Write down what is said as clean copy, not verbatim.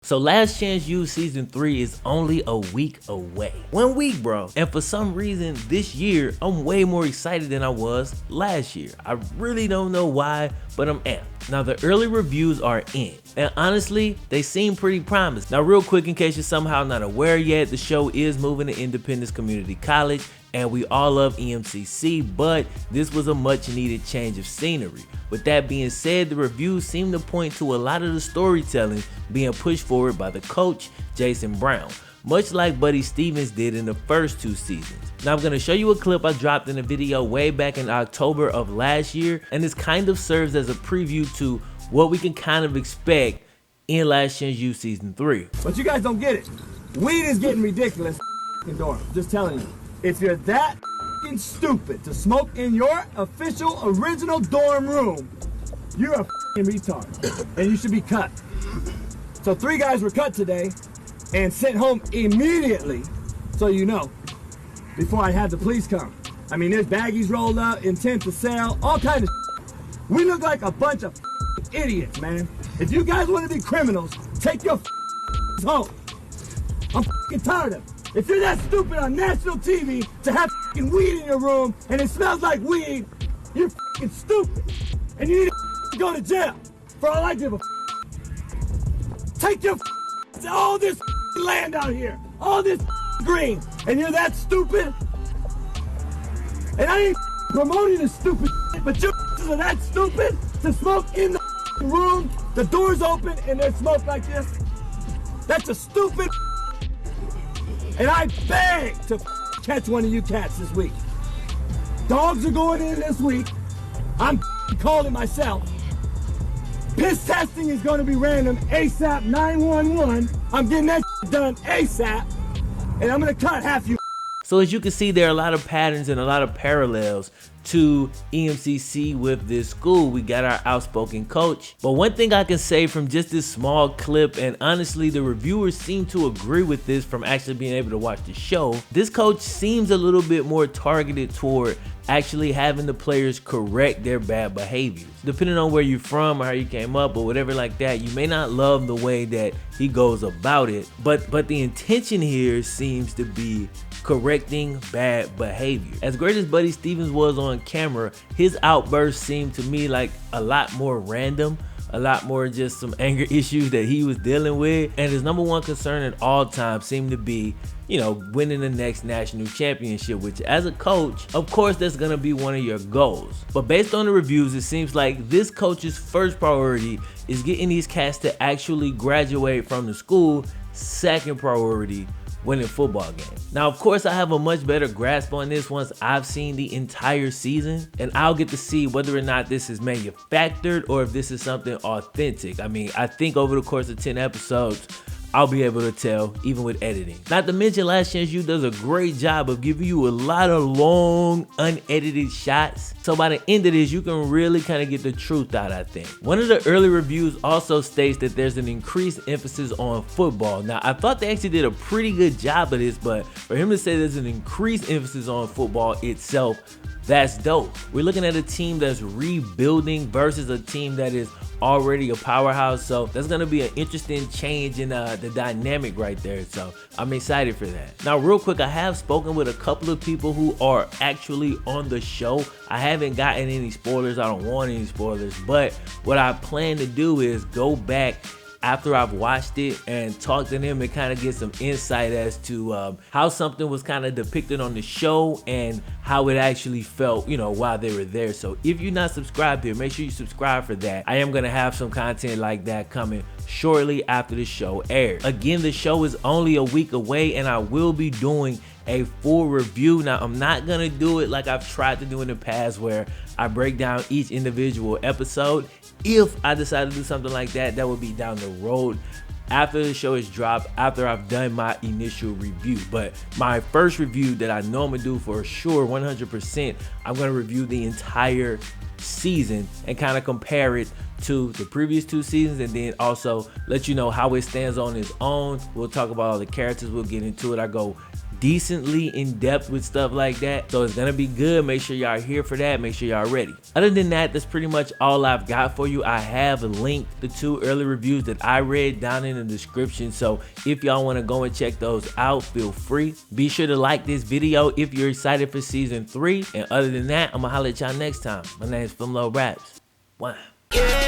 So Last Chance U Season 3 is only a week away. 1 week, bro. And for some reason, this year, I'm way more excited than I was last year. I really don't know why, but I'm amped. Now, the early reviews are in, and honestly, they seem pretty promising. Now, real quick, in case you're somehow not aware yet, the show is moving to Independence Community College, and we all love EMCC, but this was a much needed change of scenery. With that being said, the reviews seem to point to a lot of the storytelling being pushed forward by the coach, Jason Brown, much like Buddy Stevens did in the first 2 seasons. Now I'm going to show you a clip I dropped in a video way back in October of last year, and this kind of serves as a preview to what we can kind of expect in Last Chance U Season 3. But you guys don't get it. Weed is getting ridiculous in dorm. Just telling you. If you're that stupid to smoke in your official original dorm room, you're a retard. And you should be cut. So 3 guys were cut today and sent home immediately, so you know, before I had the police come. I mean, there's baggies rolled up, intent to sell, all kinds of We look like a bunch of idiots, man. If you guys want to be criminals, take your home. I'm tired of it. If you're that stupid on national TV to have weed in your room and it smells like weed, you're stupid. And you need to go to jail for all I give a Take your all this land out here, all this green, and you're that stupid? And I ain't promoting this stupid but you are that stupid to smoke in the room, the door's open and there's smoke like this? That's a stupid. And I beg to catch one of you cats this week. Dogs are going in this week. I'm calling myself. Piss testing is going to be random. ASAP 911. I'm getting that done ASAP. And I'm going to cut half you. So as you can see, there are a lot of patterns and a lot of parallels to EMCC with this school. We got our outspoken coach. But one thing I can say from just this small clip, and honestly the reviewers seem to agree with this from actually being able to watch the show, this coach seems a little bit more targeted toward actually having the players correct their bad behaviors. Depending on where you're from or how you came up or whatever like that, you may not love the way that he goes about it, but the intention here seems to be correcting bad behavior. As great as Buddy Stevens was on camera, his outbursts seemed to me like a lot more random, a lot more just some anger issues that he was dealing with, and his #1 concern at all times seemed to be, you know, winning the next national championship, which as a coach, of course that's gonna be one of your goals. But based on the reviews, it seems like this coach's first priority is getting these cats to actually graduate from the school. Second priority, winning football games. Now, of course, I have a much better grasp on this once I've seen the entire season, and I'll get to see whether or not this is manufactured or if this is something authentic. I mean, I think over the course of 10 episodes, I'll be able to tell, even with editing. Not to mention, Last Chance U does a great job of giving you a lot of long, unedited shots. So by the end of this, you can really kind of get the truth out, I think. One of the early reviews also states that there's an increased emphasis on football. Now, I thought they actually did a pretty good job of this, but for him to say there's an increased emphasis on football itself, that's dope. We're looking at a team that's rebuilding versus a team that is already a powerhouse, so that's gonna be an interesting change in the dynamic right there, so I'm excited for that. Now real quick, I have spoken with a couple of people who are actually on the show. I haven't gotten any spoilers, I don't want any spoilers, but what I plan to do is go back after I've watched it and talk to them and kind of get some insight as to how something was kind of depicted on the show and how it actually felt, you know, while they were there. So if you're not subscribed here, make sure you subscribe for that. I am gonna have some content like that coming shortly after the show airs. Again, the show is only a week away and I will be doing a full review. Now, I'm not gonna do it like I've tried to do in the past where I break down each individual episode. If I decide to do something like that, that would be down the road after the show is dropped, after I've done my initial review. But my first review that I know I'm gonna do for sure, 100%, I'm gonna review the entire season and kind of compare it to the previous 2 seasons, and then also let you know how it stands on its own. We'll talk about all the characters, we'll get into it. I go decently in depth with stuff like that. So it's gonna be good. Make sure y'all are here for that. Make sure y'all are ready. Other than that, that's pretty much all I've got for you. I have linked the 2 early reviews that I read down in the description. So if y'all wanna go and check those out, feel free. Be sure to like this video if you're excited for season 3. And other than that, I'm gonna holler at y'all next time. My name is FlemLo Raps. Wow. Yeah.